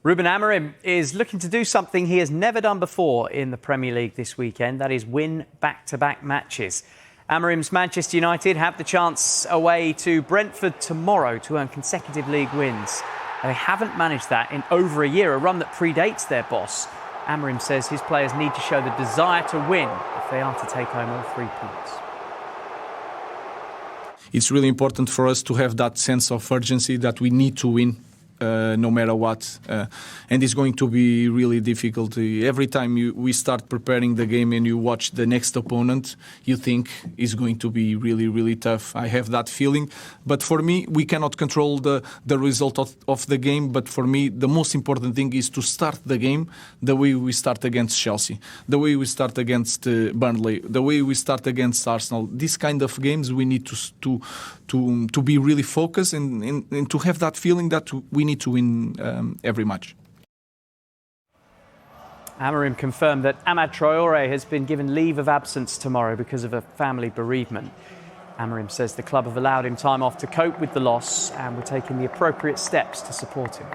Ruben Amorim is looking to do something he has never done before in the Premier League this weekend. That is win back-to-back matches. Amorim's Manchester United have the chance away to Brentford tomorrow to earn consecutive league wins. They haven't managed that in over a year, a run that predates their boss. Amorim says his players need to show the desire to win if they are to take home all 3 points. It's really important for us to have that sense of urgency that we need to win. No matter what, and it's going to be really difficult. Every time we start preparing the game and you watch the next opponent, you think it's going to be really, really tough. I have that feeling, but for me, we cannot control the result of the game, but for me, the most important thing is to start the game the way we start against Chelsea, the way we start against Burnley, the way we start against Arsenal. These kind of games we need to be really focused and to have that feeling that we need to win every match. Amorim confirmed that Amad Traore has been given leave of absence tomorrow because of a family bereavement. Amorim says the club have allowed him time off to cope with the loss and were taking the appropriate steps to support him.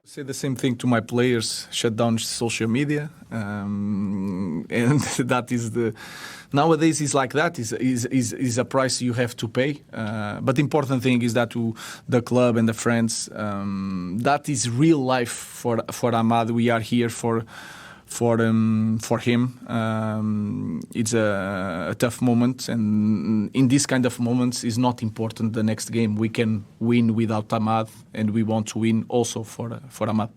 Say the same thing to my players, shut down social media, and that is nowadays is like that, is a price you have to pay. But the important thing is that to the club and the friends, that is real life for Amad. We are here for him. It's a tough moment, and in this kind of moments is not important the next game. We can win without Amad, and we want to win also for Amad.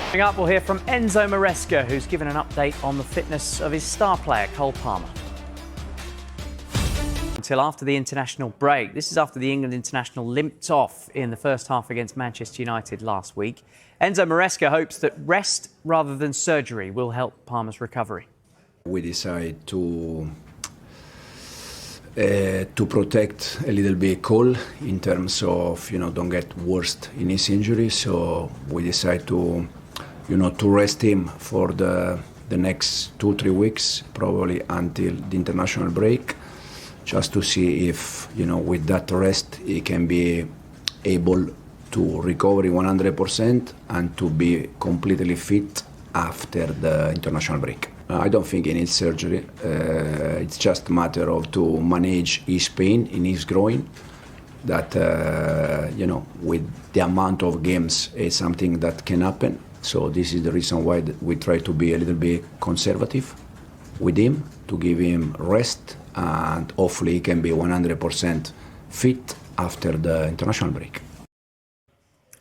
Coming up, we'll hear from Enzo Maresca, who's given an update on the fitness of his star player, Cole Palmer. Until after the international break. This is after the England international limped off in the first half against Manchester United last week. Enzo Maresca hopes that rest rather than surgery will help Palmer's recovery. We decided to protect a little bit Cole in terms of, don't get worse in his injury. So we decided to rest him for the next 2-3 weeks, probably until the international break, just to see if, with that rest, he can be able to recover 100% and to be completely fit after the international break. I don't think he needs surgery. It's just a matter of to manage his pain in his groin. That, with the amount of games, is something that can happen. So this is the reason why we try to be a little bit conservative with him, to give him rest, and hopefully he can be 100% fit after the international break.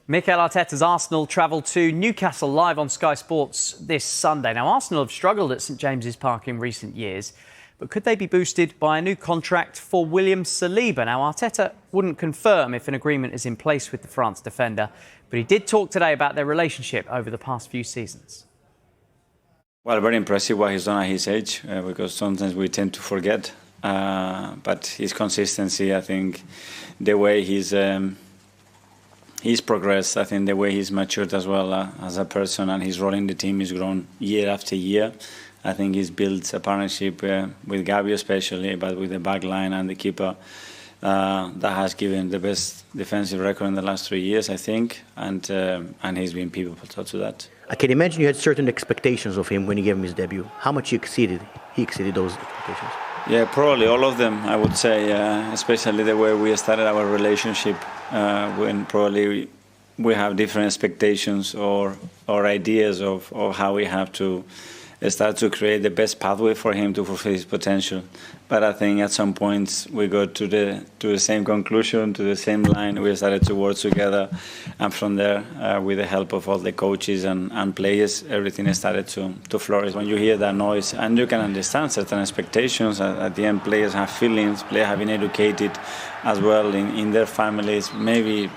Mikel Arteta's Arsenal travel to Newcastle live on Sky Sports this Sunday. Now, Arsenal have struggled at St James's Park in recent years, but could they be boosted by a new contract for William Saliba? Now, Arteta wouldn't confirm if an agreement is in place with the France defender, but he did talk today about their relationship over the past few seasons. Well, very impressive what he's done at his age, because sometimes we tend to forget. But his consistency, I think, the way he's progressed, I think the way he's matured as well as a person, and his role in the team has grown year after year. I think he's built a partnership with Gavi especially, but with the back line and the keeper that has given the best defensive record in the last 3 years, I think, and he's been pivotal to that. I can imagine you had certain expectations of him when you gave him his debut. How much he exceeded those expectations? Yeah, probably all of them, I would say, especially the way we started our relationship, when probably we have different expectations or ideas of how we have to start to create the best pathway for him to fulfill his potential. But I think at some points we got to the same conclusion, to the same line. We started to work together, and from there, with the help of all the coaches and players, everything started to flourish. When you hear that noise, and you can understand certain expectations, at the end players have feelings, players have been educated as well in their families, maybe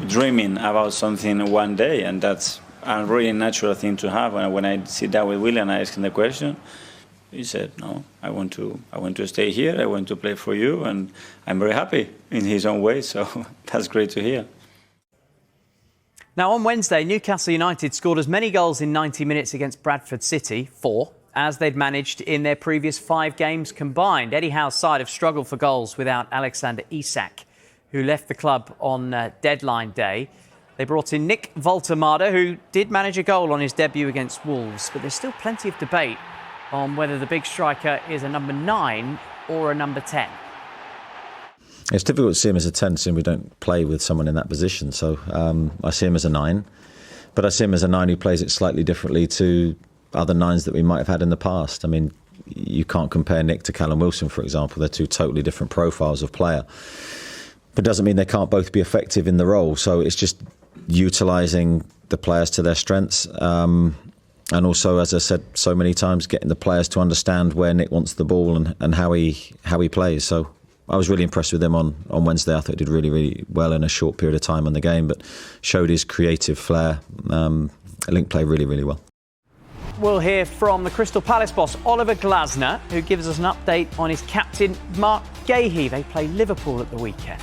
dreaming about something one day, and that's a really natural thing to have. When I sit down with William and I ask him the question, he said, "No, I want to stay here. I want to play for you," and I'm very happy in his own way. So that's great to hear. Now, on Wednesday, Newcastle United scored as many goals in 90 minutes against Bradford City, 4, as they'd managed in their previous 5 games combined. Eddie Howe's side have struggled for goals without Alexander Isak, who left the club on deadline day. They brought in Nick Voltemada, who did manage a goal on his debut against Wolves, but there's still plenty of debate on whether the big striker is a number 9 or a number 10. It's difficult to see him as a 10, seeing we don't play with someone in that position. So I see him as a 9, but I see him as a 9 who plays it slightly differently to other 9s that we might have had in the past. I mean, you can't compare Nick to Callum Wilson, for example. They're two totally different profiles of player. But doesn't mean they can't both be effective in the role. So it's just utilising the players to their strengths. And also, as I said so many times, getting the players to understand where Nick wants the ball and how he plays. So I was really impressed with him on Wednesday. I thought he did really, really well in a short period of time on the game, but showed his creative flair. Link played really, really well. We'll hear from the Crystal Palace boss, Oliver Glasner, who gives us an update on his captain, Mark Gahey. They play Liverpool at the weekend.